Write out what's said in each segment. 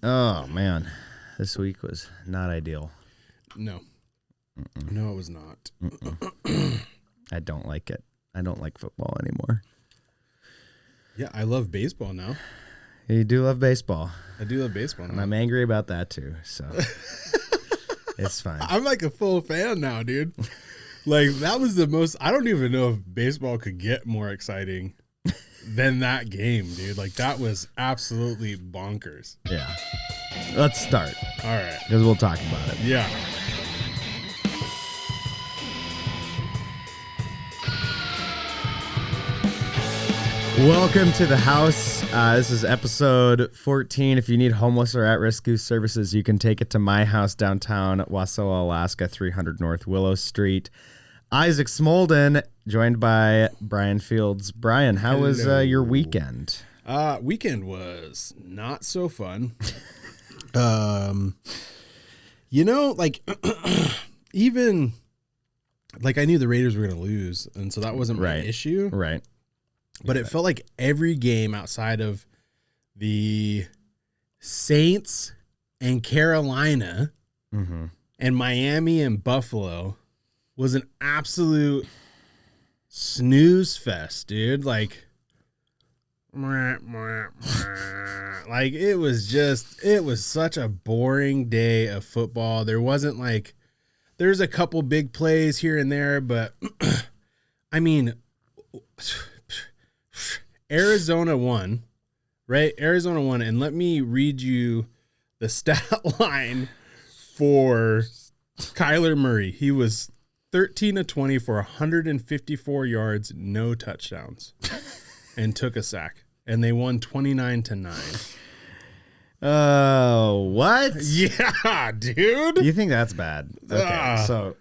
Oh, man. This week was not ideal. No. No, it was not. I don't like it. I don't like football anymore. Yeah, I love baseball now. You do love baseball. I do love baseball now. And I'm angry about that, too. So it's fine. I'm like a full fan now, dude. Like, that was the most... I don't even know if baseball could get more exciting than that game, dude. Like, that was absolutely bonkers. Yeah. Let's start. All right. Because we'll talk about it. Yeah. Welcome to the house. This is episode 14. If you need homeless or at-risk goose services, you can take it to my house downtown Wasilla, Alaska, 300 North Willow Street. Isaac Smolden, joined by Brian Fields. Brian, how was your weekend? Weekend was not so fun. Like even like I knew the Raiders were going to lose, and so that wasn't my issue. Right. But it felt like every game outside of the Saints and Carolina and Miami and Buffalo was an absolute snooze fest, dude. Like it was such a boring day of football. There wasn't like, there's a couple big plays here and there, but I mean, Arizona won, right? Arizona won, and let me read you the stat line for Kyler Murray. He was 13 of 20 for 154 yards, no touchdowns, and took a sack. And they won 29-9. Oh, what? Yeah, dude. You think that's bad? Okay, so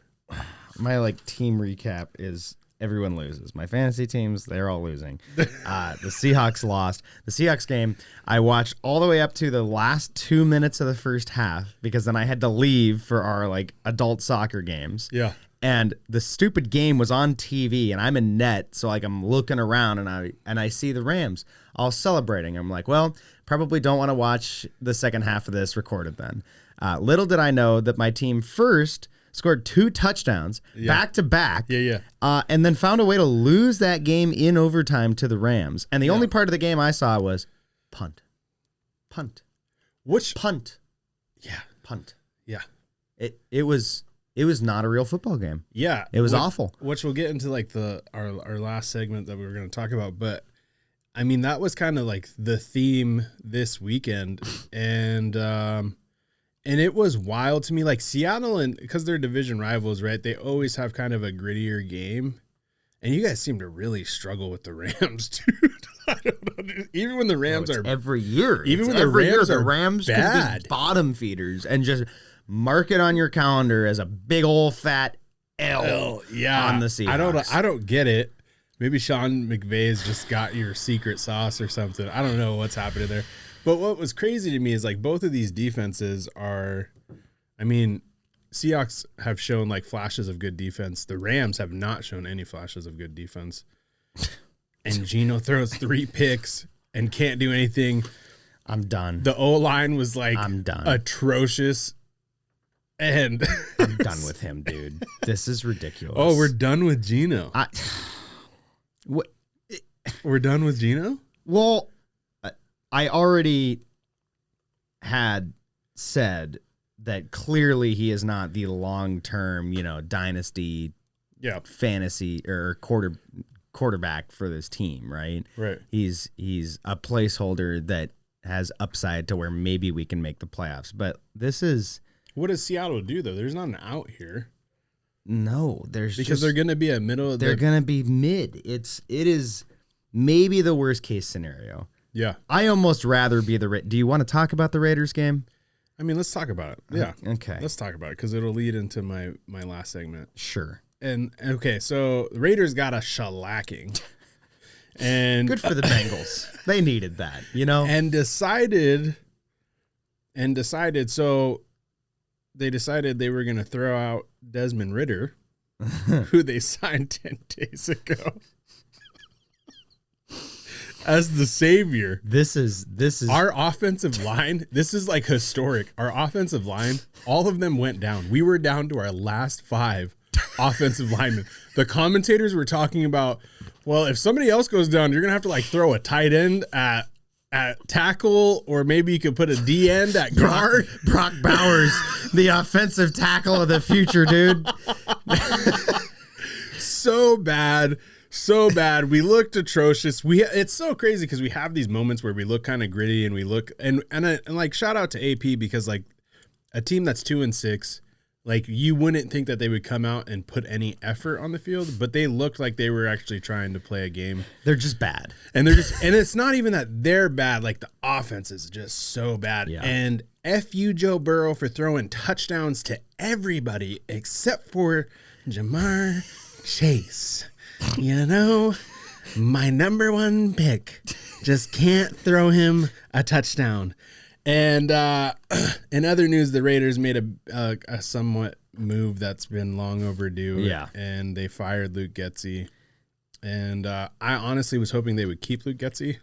my team recap is everyone loses. My fantasy teams, they're all losing. The Seahawks lost. The Seahawks game, I watched all the way up to the last 2 minutes of the first half because then I had to leave for our adult soccer games. Yeah. And the stupid game was on TV, and I'm in net, so I'm looking around, and I see the Rams all celebrating. I'm like, well, probably don't want to watch the second half of this recorded then. Little did I know that my team first scored 2 touchdowns back to back, and then found a way to lose that game in overtime to the Rams. And the only part of the game I saw was punt. Which punt? Yeah, punt. Yeah, It was not a real football game. Yeah. It was awful. Which we'll get into our last segment that we were going to talk about. But I mean, that was kind of like the theme this weekend. And it was wild to me. Like Seattle, and because they're division rivals, right? They always have kind of a grittier game. And you guys seem to really struggle with the Rams, dude. I don't know. Even when the Rams are every year. Even when the Rams bad. Can be bottom feeders and just mark it on your calendar as a big old fat L on the Seahawks. I don't get it. Maybe Sean McVay's just got your secret sauce or something. I don't know what's happening there. But what was crazy to me is both of these defenses are, I mean, Seahawks have shown flashes of good defense. The Rams have not shown any flashes of good defense. And Geno throws 3 picks and can't do anything. I'm done. The O-line was I'm done. Atrocious. And I'm done with him, dude. This is ridiculous. Oh, we're done with Geno. What? We're done with Geno? Well, I already had said that clearly he is not the long-term, dynasty, fantasy or quarterback for this team, right? Right. He's a placeholder that has upside to where maybe we can make the playoffs. But this is. What does Seattle do though? There's not an out here. No, because they're going to be a middle. They're going to be mid. It is maybe the worst case scenario. Yeah, I almost rather be do you want to talk about the Raiders game? I mean, let's talk about it. Yeah, okay, let's talk about it because it'll lead into my last segment. Sure. And okay, so the Raiders got a shellacking, and good for the Bengals. They needed that, and decided. So. They decided they were going to throw out Desmond Ridder, who they signed 10 days ago. as the savior. This is Our offensive line. This is like historic. Our offensive line, all of them went down. We were down to our last 5 offensive linemen. The commentators were talking about, well, if somebody else goes down, you're gonna have to like throw a tight end at tackle, or maybe you could put a D end at guard. Brock Bowers, the offensive tackle of the future, dude. So bad. We looked atrocious. It's so crazy because we have these moments where we look kind of gritty and we look and like shout out to AP, because like a team that's 2-6, like you wouldn't think that they would come out and put any effort on the field, but they looked like they were actually trying to play a game. They're just bad. And and it's not even that they're bad, like the offense is just so bad. Yeah. And F you, Joe Burrow, for throwing touchdowns to everybody except for Jamar Chase. You know, my number 1 pick. Just can't throw him a touchdown. And in other news, the Raiders made a somewhat move that's been long overdue. Yeah. And they fired Luke Getsy. And I honestly was hoping they would keep Luke Getsy.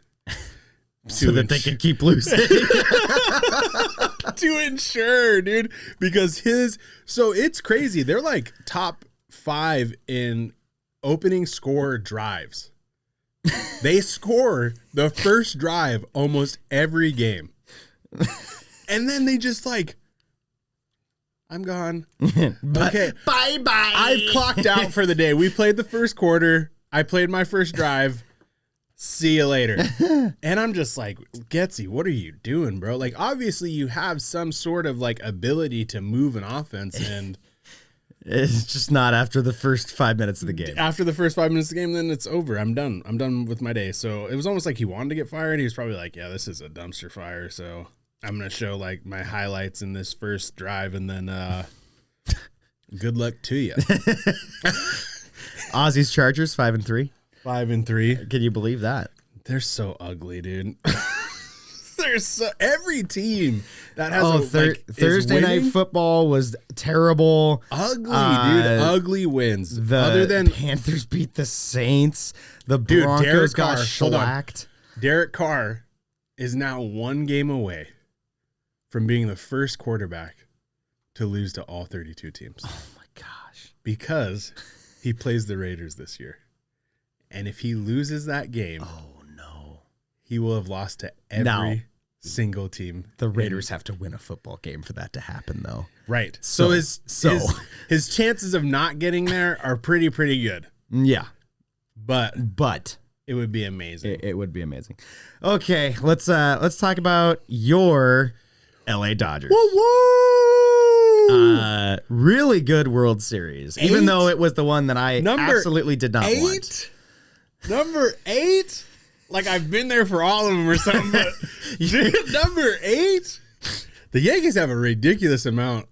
So that they can keep losing. To ensure, dude. Because so it's crazy. They're like top 5 in opening score drives. They score the first drive almost every game. And then they just like, I'm gone. Okay. Bye-bye. I've clocked out for the day. We played the first quarter. I played my first drive. See you later. And I'm just like, Getsy, what are you doing, bro? Like, obviously you have some sort of like ability to move an offense, and it's just not after the first 5 minutes of the game. after the first 5 minutes of the game, then it's over. I'm done. I'm done with my day. So it was almost like he wanted to get fired. He was probably like, yeah, this is a dumpster fire. So I'm going to show like my highlights in this first drive, and then good luck to you. Aussies Chargers 5-3. 5-3. Can you believe that? They're so ugly, dude. Every team that has Thursday night football was terrible. Ugly, dude. Ugly wins. Other than Panthers beat the Saints, the Broncos got shellacked. Derek Carr is now 1 game away from being the first quarterback to lose to all 32 teams. Oh my gosh. Because he plays the Raiders this year. And if he loses that game, oh no, he will have lost to every single team. The Raiders have to win a football game for that to happen, though. Right. So his chances of not getting there are pretty good. Yeah. But it would be amazing. It would be amazing. Okay, let's talk about your LA Dodgers. Woo! Really good World Series, even though it was the one that I absolutely did not want. Number 8? Like I've been there for all of them or something. But number 8? The Yankees have a ridiculous amount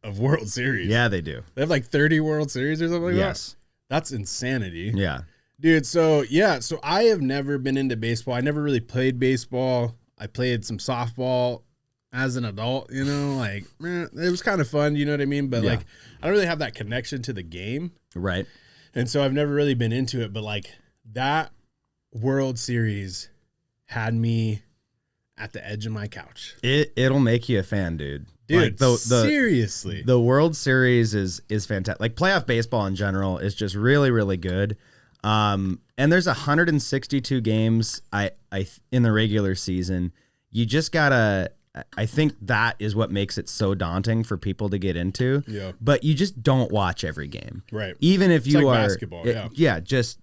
of World Series. Yeah, they do. They have like 30 World Series or something like that. Yes. That's insanity. Yeah. Dude, so I have never been into baseball. I never really played baseball. I played some softball as an adult, you know, like it was kind of fun, you know what I mean? But like I don't really have that connection to the game. Right. And so I've never really been into it, but like that World Series had me at the edge of my couch. It'll make you a fan, dude. Dude, like seriously. The World Series is fantastic. Like playoff baseball in general is just really, really good. And there's 162 games in the regular season. You just gotta, I think that is what makes it so daunting for people to get into. Yeah. But you just don't watch every game. Right. Even if you like are basketball, yeah, just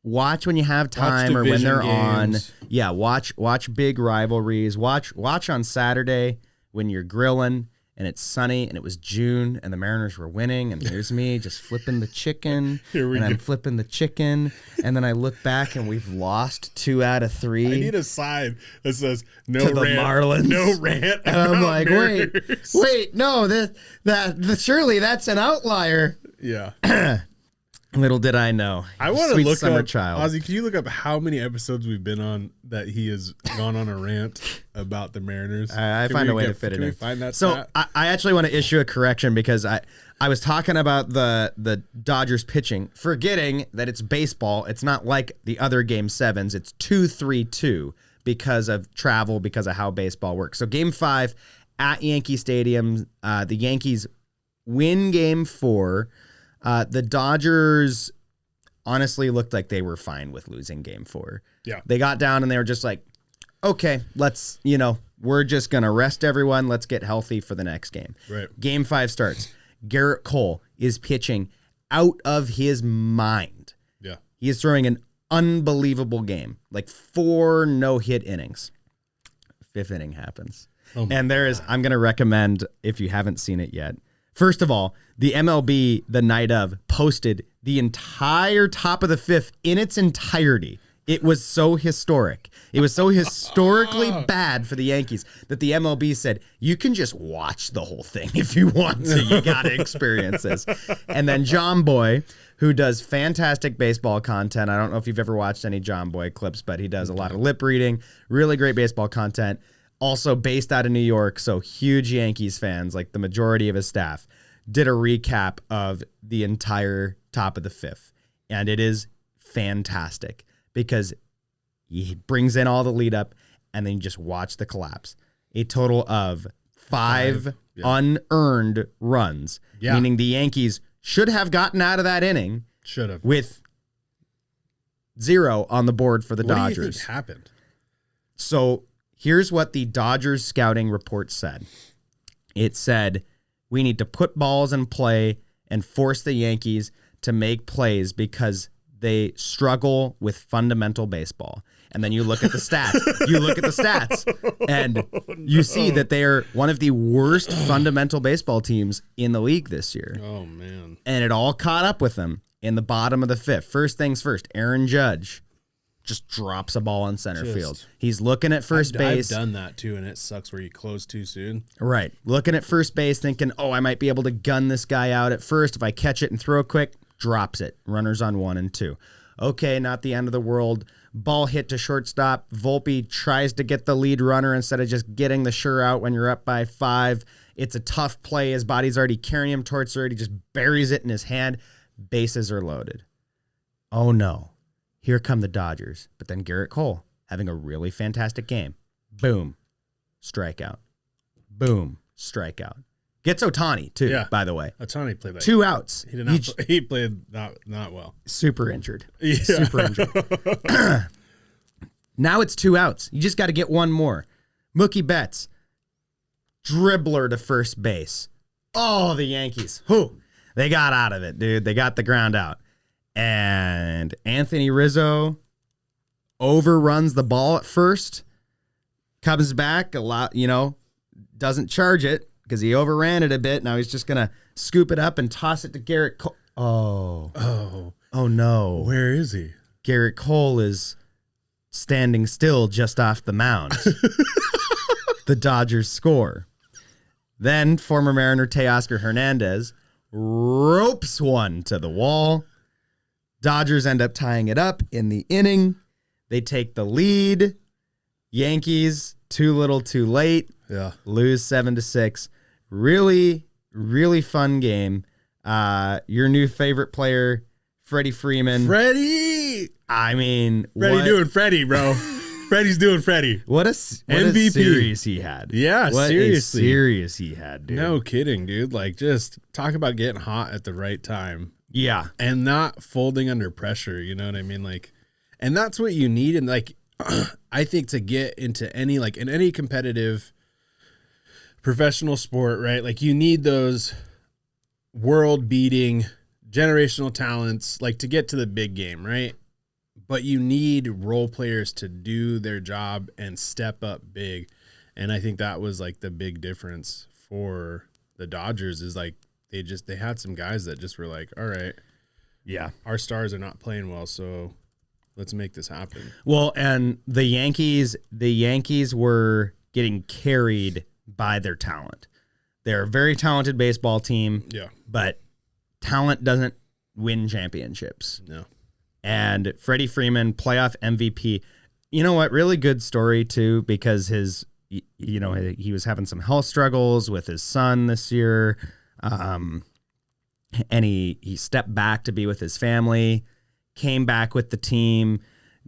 watch when you have time or when they're games. on. Yeah, watch big rivalries. Watch on Saturday when you're grilling and it's sunny and it was June and the Mariners were winning and there's me just flipping the chicken I'm flipping the chicken and then I look back and we've lost 2 out of 3. I need a sign that says no to rant, the Marlins. No rant. And I'm like, Mariners. wait, no, that surely that's an outlier. Yeah. Little did I know. I want to look summer up, child. Ozzy, can you look up how many episodes we've been on that he has gone on a rant about the Mariners? I find a way to fit it in. Can we find that So stat? I actually want to issue a correction because I was talking about the Dodgers pitching, forgetting that it's baseball. It's not like the other Game 7s. It's 2-3-2 because of travel, because of how baseball works. So Game 5 at Yankee Stadium, the Yankees win Game 4. The Dodgers honestly looked like they were fine with losing Game 4. Yeah. They got down and they were just like, okay, let's, we're just going to rest everyone. Let's get healthy for the next game. Right. Game 5 starts. Garrett Cole is pitching out of his mind. Yeah. He is throwing an unbelievable game, like 4 no-hit innings. 5th inning happens. Oh and I'm going to recommend, if you haven't seen it yet, first of all, the MLB the night of posted the entire top of the 5th in its entirety. It was so historic. It was so historically bad for the Yankees that the MLB said, you can just watch the whole thing if you want to. You got to experience this. And then John Boy, who does fantastic baseball content. I don't know if you've ever watched any John Boy clips, but he does a lot of lip reading, really great baseball content. Also based out of New York, so huge Yankees fans, like the majority of his staff, did a recap of the entire top of the 5th. And it is fantastic because he brings in all the lead up and then you just watch the collapse. A total of 5 unearned runs, meaning the Yankees should have gotten out of that inning with 0 on the board for the Dodgers. What do you think happened? So here's what the Dodgers scouting report said. It said, we need to put balls in play and force the Yankees to make plays because they struggle with fundamental baseball. And then you look at the stats. And you see that they are one of the worst fundamental baseball teams in the league this year. Oh, man. And it all caught up with them in the bottom of the 5th. First things first, Aaron Judge just drops a ball in center field. He's looking at first base. I've done that too, and it sucks where you close too soon. Right. Looking at first base, thinking, I might be able to gun this guy out at first. If I catch it and throw quick, drops it. Runners on 1 and 2. Okay, not the end of the world. Ball hit to shortstop. Volpe tries to get the lead runner instead of just getting the sure out when you're up by 5. It's a tough play. His body's already carrying him towards third. He just buries it in his hand. Bases are loaded. Oh, no. Here come the Dodgers. But then Garrett Cole having a really fantastic game. Boom. Strikeout. Boom. Strikeout. Gets Ohtani, too, by the way. Ohtani played that. 2 outs. He did not. He played not well. Super injured. Yeah. Super injured. Now it's 2 outs. You just got to get one more. Mookie Betts. Dribbler to first base. Oh, the Yankees. They got out of it, dude. They got the ground out. And Anthony Rizzo overruns the ball at first. Comes back a lot, doesn't charge it because he overran it a bit. Now he's just going to scoop it up and toss it to Garrett Cole. Oh, no. Where is he? Garrett Cole is standing still just off the mound. The Dodgers score. Then former Mariner Teoscar Hernandez ropes one to the wall. Dodgers end up tying it up in the inning. They take the lead. Yankees, too little, too late. Yeah. Lose 7-6. Really, really fun game. Your new favorite player, Freddie Freeman. Freddie! I mean, Freddie doing Freddie, bro. Freddie's doing Freddie. What a series he had. Yeah, what seriously. A series he had, dude. No kidding, dude. Like, just talk about getting hot at the right time. Yeah. And not folding under pressure, you know what I mean? Like, and that's what you need. And like, I think to get into any, like in any competitive professional sport, right? Like you need those world beating generational talents, like to get to the big game, right? But you need role players to do their job and step up big. And I think that was like the big difference for the Dodgers is like, they had some guys that just were like, all right, yeah, our stars are not playing well, so let's make this happen. Well, and the Yankees were getting carried by their talent. They're a very talented baseball team. Yeah. But talent doesn't win championships. No. And Freddie Freeman, playoff MVP. You know what? Really good story too, because he was having some health struggles with his son this year. and he stepped back to be with his family, came back with the team,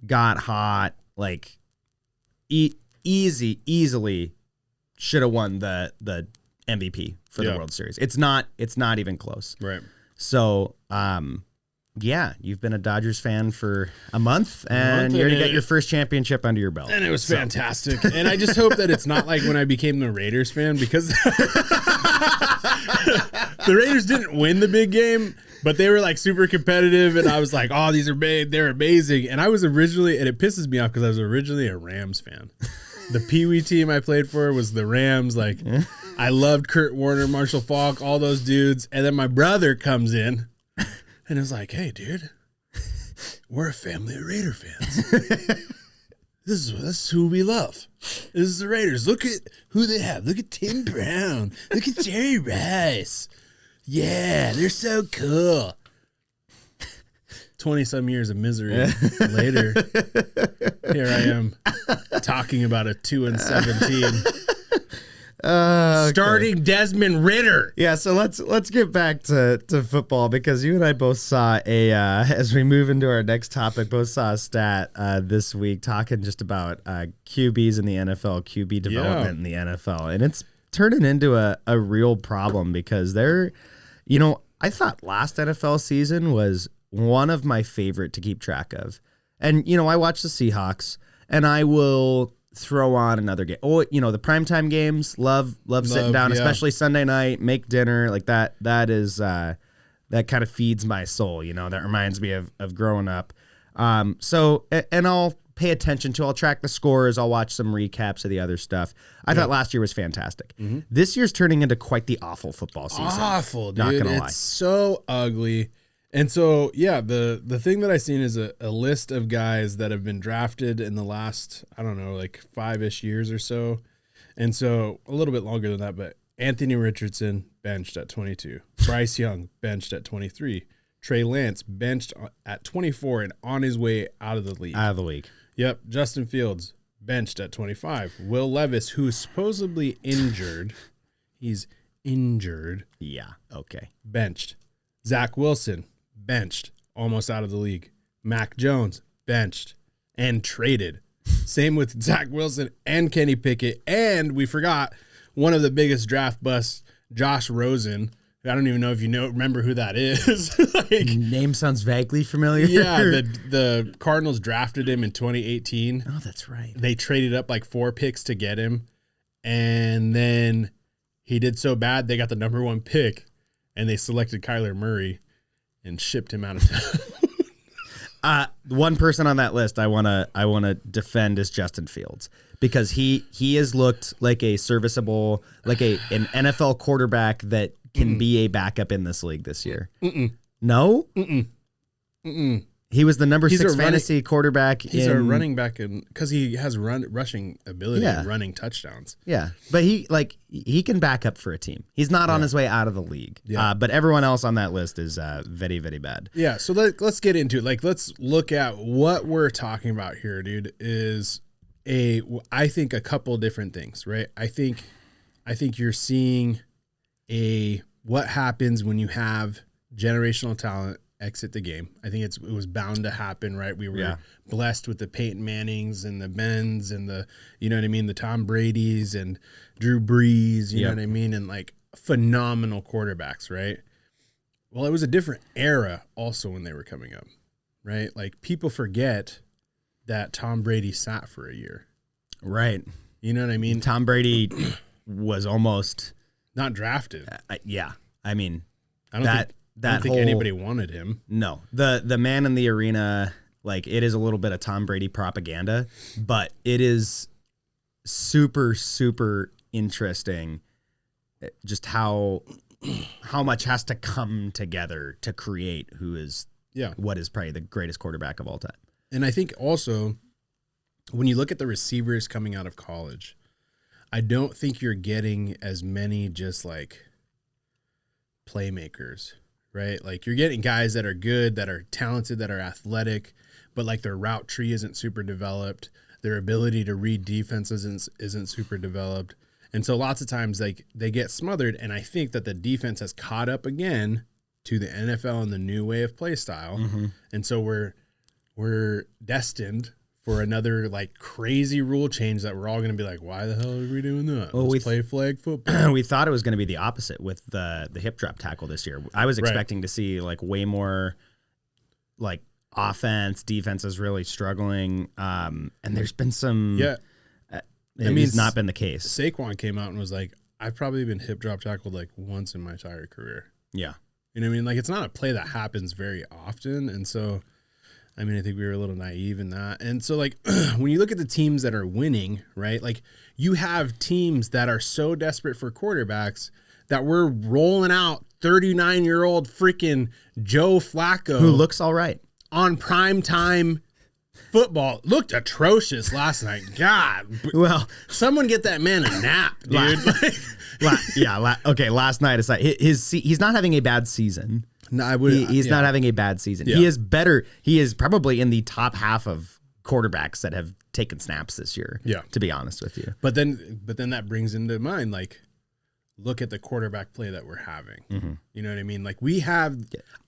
got hot, like easily should have won the MVP for the World Series. It's not even close. Right. So, yeah, you've been a Dodgers fan for a month, and you already got your first championship under your belt. And it was fantastic. And I just hope that it's not like when I became the Raiders fan, because the Raiders didn't win the big game, but they were like super competitive. And I was like, oh, these are big. They're amazing. And I was originally, and it pisses me off because I was originally a Rams fan. The Pee Wee team I played for was the Rams. Like, I loved Kurt Warner, Marshall Faulk, all those dudes. And then my brother comes in and is like, hey, dude, we're a family of Raider fans. This is who we love. This is the Raiders. Look at who they have. Look at Tim Brown. Look at Jerry Rice. Yeah, they're so cool. 20-some years of misery later, here I am talking about a 2-17. Starting Desmond Ridder. Yeah, so let's get back to football, because you and I both saw as we move into our next topic, both saw a stat this week talking just about QBs in the NFL, QB development in the NFL, and it's turning into a real problem, because I thought last NFL season was one of my favorite to keep track of. And, I watch the Seahawks, and I will throw on another game. Oh, the primetime games, love sitting down, especially Sunday night, make dinner, like that. That is, that kind of feeds my soul, that reminds me of growing up. So, and I'll pay attention to, I'll track the scores, I'll watch some recaps of the other stuff. I thought last year was fantastic. Mm-hmm. This year's turning into quite the awful football season. Awful, dude. Not gonna lie. It's so ugly. And so, the thing that I seen is a list of guys that have been drafted in the last, I don't know, like 5-ish years or so. And so a little bit longer than that, but Anthony Richardson benched at 22. Bryce Young benched at 23. Trey Lance benched at 24 and on his way out of the league. Out of the league. Yep. Justin Fields benched at 25. Will Levis, who's supposedly injured. He's injured. Yeah. Okay. Benched. Zach Wilson benched, almost out of the league. Mac Jones benched and traded. Same with Zach Wilson and Kenny Pickett. And we forgot one of the biggest draft busts, Josh Rosen. I don't even know if remember who that is. Name sounds vaguely familiar. Yeah, the Cardinals drafted him in 2018. Oh, that's right. They traded up like 4 picks to get him. And then he did so bad, they got the number 1 pick, and they selected Kyler Murray and shipped him out of town. One person on that list I wanna defend is Justin Fields, because he has looked like a serviceable, like an NFL quarterback that can be a backup in this league this year. No? He was the number 6 fantasy quarterback. He's a running back because he has rushing ability and running touchdowns. Yeah, but he can back up for a team. He's not on his way out of the league. Yeah. But everyone else on that list is very, very bad. Yeah, so let's get into it. Let's look at what we're talking about here, dude, is I think a couple different things, right? I think you're seeing what happens when you have generational talent exit the game. I think it was bound to happen, right? We were blessed with the Peyton Mannings and the Bens and the, the Tom Bradys and Drew Brees, you know what I mean? And like phenomenal quarterbacks, right? Well, it was a different era also when they were coming up, right? Like people forget that Tom Brady sat for a year. Right. You know what I mean? Tom Brady was almost not drafted. Yeah. I mean, I don't think anybody wanted him. No. The man in the arena, like, it is a little bit of Tom Brady propaganda, but it is super, super interesting just how much has to come together to create who is what is probably the greatest quarterback of all time. And I think also when you look at the receivers coming out of college, I don't think you're getting as many just like playmakers, right? Like you're getting guys that are good, that are talented, that are athletic, but like their route tree isn't super developed. Their ability to read defenses isn't super developed. And so lots of times like they get smothered. And I think that the defense has caught up again to the NFL and the new way of play style. Mm-hmm. And so we're destined for another like crazy rule change that we're all going to be like, why the hell are we doing that? Well, Let's play flag football. We thought it was going to be the opposite with the hip drop tackle this year. I was expecting to see like way more like offense. Defense is really struggling. And there's been some. Yeah. It's not been the case. Saquon came out and was like, I've probably been hip drop tackled like once in my entire career. Yeah. You know what I mean? Like, it's not a play that happens very often. And so, I mean, I think we were a little naive in that. And so, like, when you look at the teams that are winning, right, like, you have teams that are so desperate for quarterbacks that we're rolling out 39-year-old freaking Joe Flacco. Who looks all right. On primetime football. Looked atrocious last night. God. Well, someone get that man a nap, dude. Last night aside, he's not having a bad season. No, I would. He's not having a bad season. Yeah. He is better. He is probably in the top half of quarterbacks that have taken snaps this year. Yeah. To be honest with you. But then that brings into mind, like, look at the quarterback play that we're having. Mm-hmm. You know what I mean? Like, we have.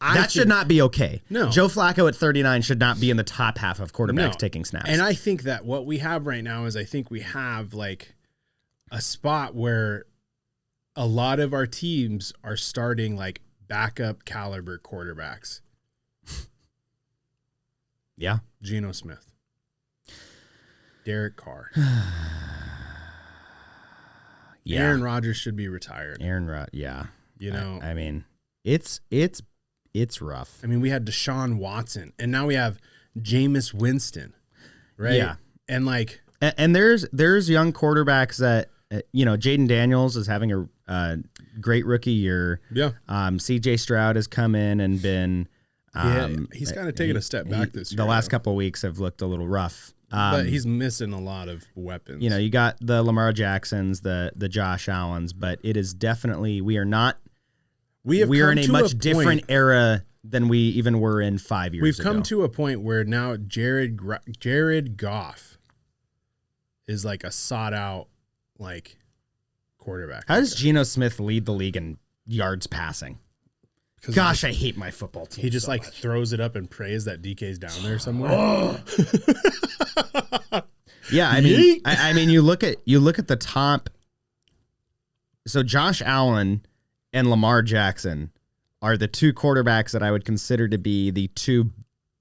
That should not be okay. No. Joe Flacco at 39 should not be in the top half of quarterbacks taking snaps. And I think that what we have right now is I think we have, like, a spot where a lot of our teams are starting, like, backup caliber quarterbacks. Yeah. Geno Smith. Derek Carr. Yeah. Aaron Rodgers should be retired. Yeah. You know, I mean, it's rough. I mean, we had Deshaun Watson, and now we have Jameis Winston, right? Yeah. And like, and there's young quarterbacks that Jaden Daniels is having a great rookie year. Yeah. CJ Stroud has come in and been. He's kind of taken a step back this year. The last couple of weeks have looked a little rough. But he's missing a lot of weapons. You got the Lamar Jacksons, the Josh Allens, but it is definitely we are in a much different era than we even were in 5 years ago. We've come to a point where now Jared Goff is like a sought out like quarterback. How does Geno Smith lead the league in yards passing? Gosh, I hate my football team. He just so like much. throws it up and prays that DK's down there somewhere. Yeah, I mean, you look at the top. So Josh Allen and Lamar Jackson are the two quarterbacks that I would consider to be the two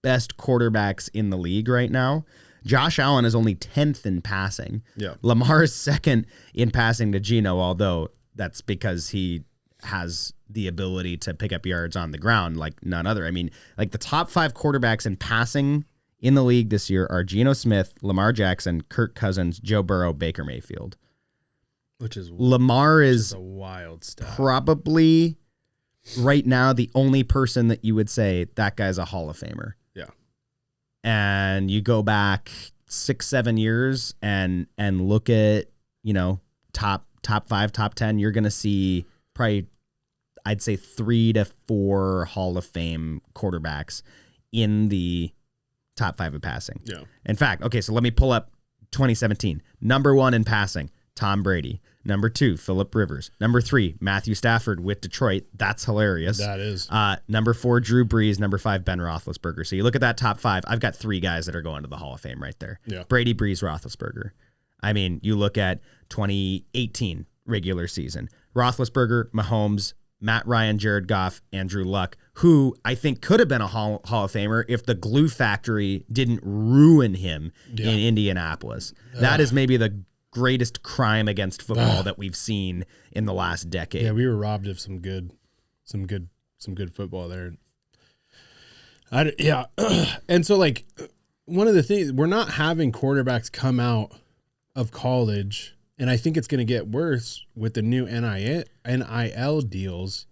best quarterbacks in the league right now. Josh Allen is only 10th in passing. Yeah. Lamar is second in passing to Geno, although that's because he has the ability to pick up yards on the ground like none other. I mean, like the top 5 quarterbacks in passing in the league this year are Geno Smith, Lamar Jackson, Kirk Cousins, Joe Burrow, Baker Mayfield. Lamar is a wild stat. Probably right now the only person that you would say that guy's a Hall of Famer. Yeah. And you go back 6-7 years and look at, top 5, top 10, you're going to see probably I'd say 3 to 4 Hall of Fame quarterbacks in the top 5 of passing. Yeah. In fact, okay, so let me pull up 2017. Number 1 in passing, Tom Brady. Number 2, Phillip Rivers. Number 3, Matthew Stafford with Detroit. That's hilarious. That is. Number 4, Drew Brees. Number 5, Ben Roethlisberger. So you look at that top 5. I've got 3 guys that are going to the Hall of Fame right there. Yeah. Brady, Brees, Roethlisberger. I mean, you look at 2018 regular season. Roethlisberger, Mahomes, Matt Ryan, Jared Goff, Andrew Luck, who I think could have been a Hall of Famer if the glue factory didn't ruin him in Indianapolis. That is maybe the greatest crime against football that we've seen in the last decade. Yeah, we were robbed of some good football there. And so like one of the things, we're not having quarterbacks come out of college. And I think it's going to get worse with the new NIL deals.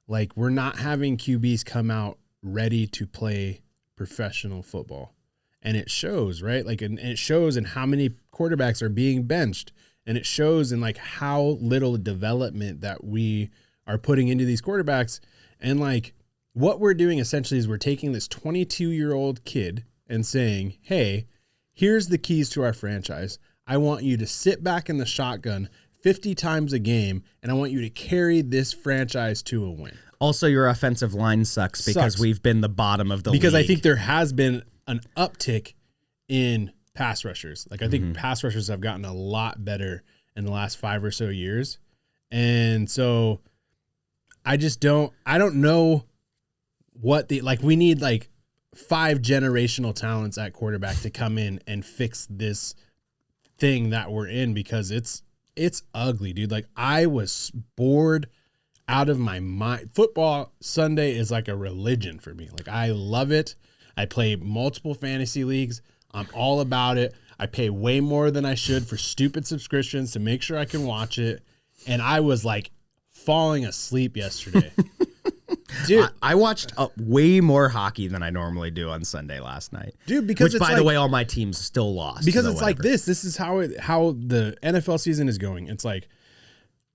Like, we're not having QBs come out ready to play professional football. And it shows, right? Like, and it shows in how many quarterbacks are being benched. And it shows in, like, how little development that we are putting into these quarterbacks. And, like, what we're doing essentially is we're taking this 22-year-old kid and saying, hey, here's the keys to our franchise. I want you to sit back in the shotgun 50 times a game, and I want you to carry this franchise to a win. Also, your offensive line sucks because we've been the bottom of the league. Because I think there has been an uptick in pass rushers. Like I think pass rushers have gotten a lot better in the last 5 or so years. And so I don't know what we need like 5 generational talents at quarterback to come in and fix this thing that we're in, because it's ugly, dude. Like I was bored out of my mind. Football Sunday is like a religion for me. Like I love it. I play multiple fantasy leagues. I'm all about it. I pay way more than I should for stupid subscriptions to make sure I can watch it. And I was like falling asleep yesterday. Dude, I watched way more hockey than I normally do on Sunday last night. Dude, because which, by the way, all my teams still lost. Because it's like this. This is how the NFL season is going. It's like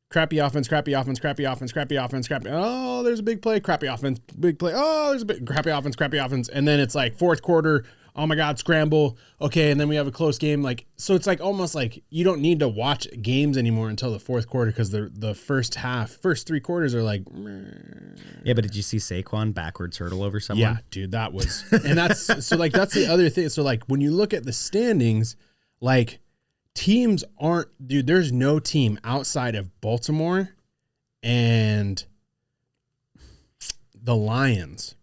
crappy offense, crappy offense, crappy offense, crappy offense, crappy. Oh, there's a big play, crappy offense, big play. Oh, there's a big crappy offense, crappy offense. And then it's like fourth quarter. Oh my God, scramble. Okay, and then we have a close game. Like, so it's like almost like you don't need to watch games anymore until the fourth quarter, because the first 3 quarters are like. Meh. Yeah, but did you see Saquon backwards hurdle over someone? Yeah, dude, that was, and that's so like that's the other thing. So like when you look at the standings, like teams aren't, dude. There's no team outside of Baltimore and the Lions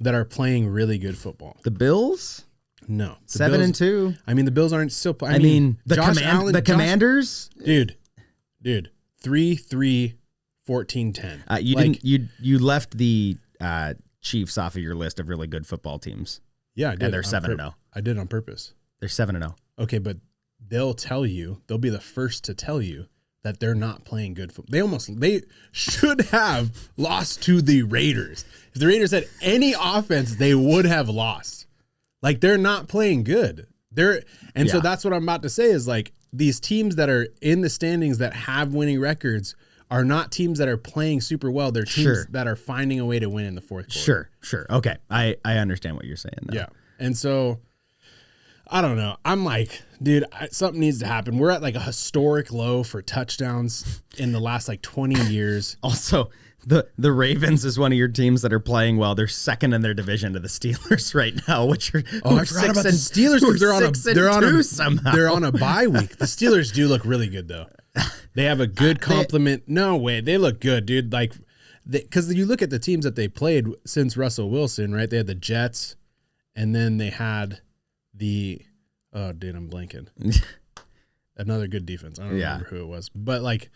that are playing really good football. The Bills. No, 7-2. I mean, the Bills aren't still playing. I mean, the Commanders, dude, 3-3, 14-10. You left the Chiefs off of your list of really good football teams. Yeah, I did. And they're 7-0. I did on purpose. They're 7-0. Okay, but they'll be the first to tell you that they're not playing good football. They should have lost to the Raiders. If the Raiders had any offense, they would have lost. Like, they're not playing good. So that's what I'm about to say is like these teams that are in the standings that have winning records are not teams that are playing super well. They're teams that are finding a way to win in the fourth quarter. Sure. Okay. I understand what you're saying now. Yeah. And so I don't know. I'm like, dude, something needs to happen. We're at like a historic low for touchdowns in the last like 20 years. Also, the Ravens is one of your teams that are playing well. They're second in their division to the Steelers right now, which are I forgot about the Steelers. They're on a bye week. The Steelers do look really good though. They have a good complement. No way, they look good, dude. Like, because you look at the teams that they played since Russell Wilson, right? They had the Jets, and then they had I'm blanking. Another good defense. I don't remember who it was, but like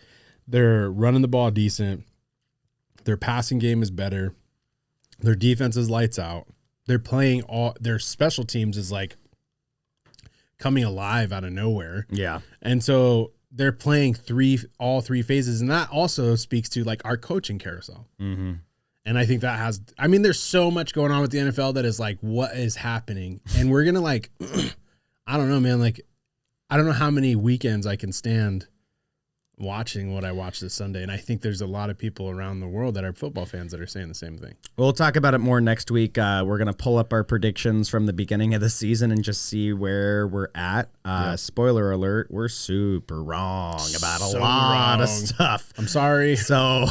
they're running the ball decent. Their passing game is better. Their defense is lights out. They're playing their special teams is like coming alive out of nowhere. Yeah. And so they're playing all three phases. And that also speaks to like our coaching carousel. Mm-hmm. And I think there's so much going on with the NFL that is like, what is happening? And we're going to like, I don't know, man. Like, I don't know how many weekends I can stand watching what I watched this Sunday. And I think there's a lot of people around the world that are football fans that are saying the same thing. We'll talk about it more next week. We're going to pull up our predictions from the beginning of the season and just see where we're at. Spoiler alert, we're super wrong about a lot of stuff. I'm sorry. So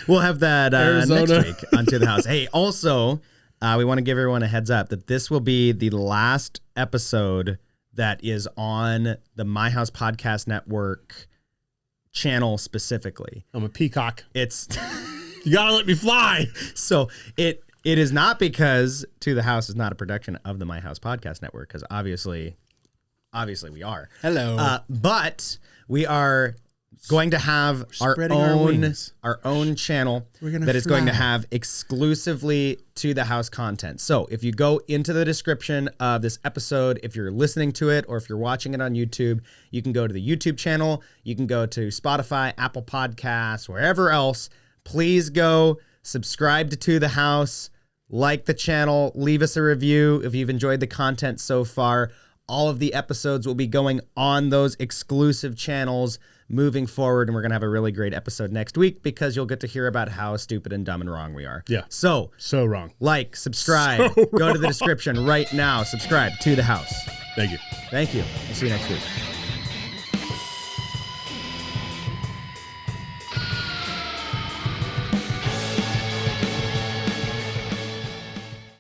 we'll have that next week on To the House. Hey, also, we want to give everyone a heads up that this will be the last episode that is on the My House Podcast Network channel specifically. I'm a peacock. It's you gotta let me fly. So it is not because To the House is not a production of the My House Podcast Network, because obviously we are. Hello. But we are going to have our own channel that is going to have exclusively To the House content. So if you go into the description of this episode, if you're listening to it or if you're watching it on YouTube, you can go to the YouTube channel. You can go to Spotify, Apple Podcasts, wherever else. Please go subscribe to the House, like the channel, leave us a review if you've enjoyed the content so far. All of the episodes will be going on those exclusive channels moving forward, and we're going to have a really great episode next week because you'll get to hear about how stupid and dumb and wrong we are. Yeah. So wrong. Like, subscribe, go to the description right now, subscribe to the House. Thank you. Thank you. We'll see you next week.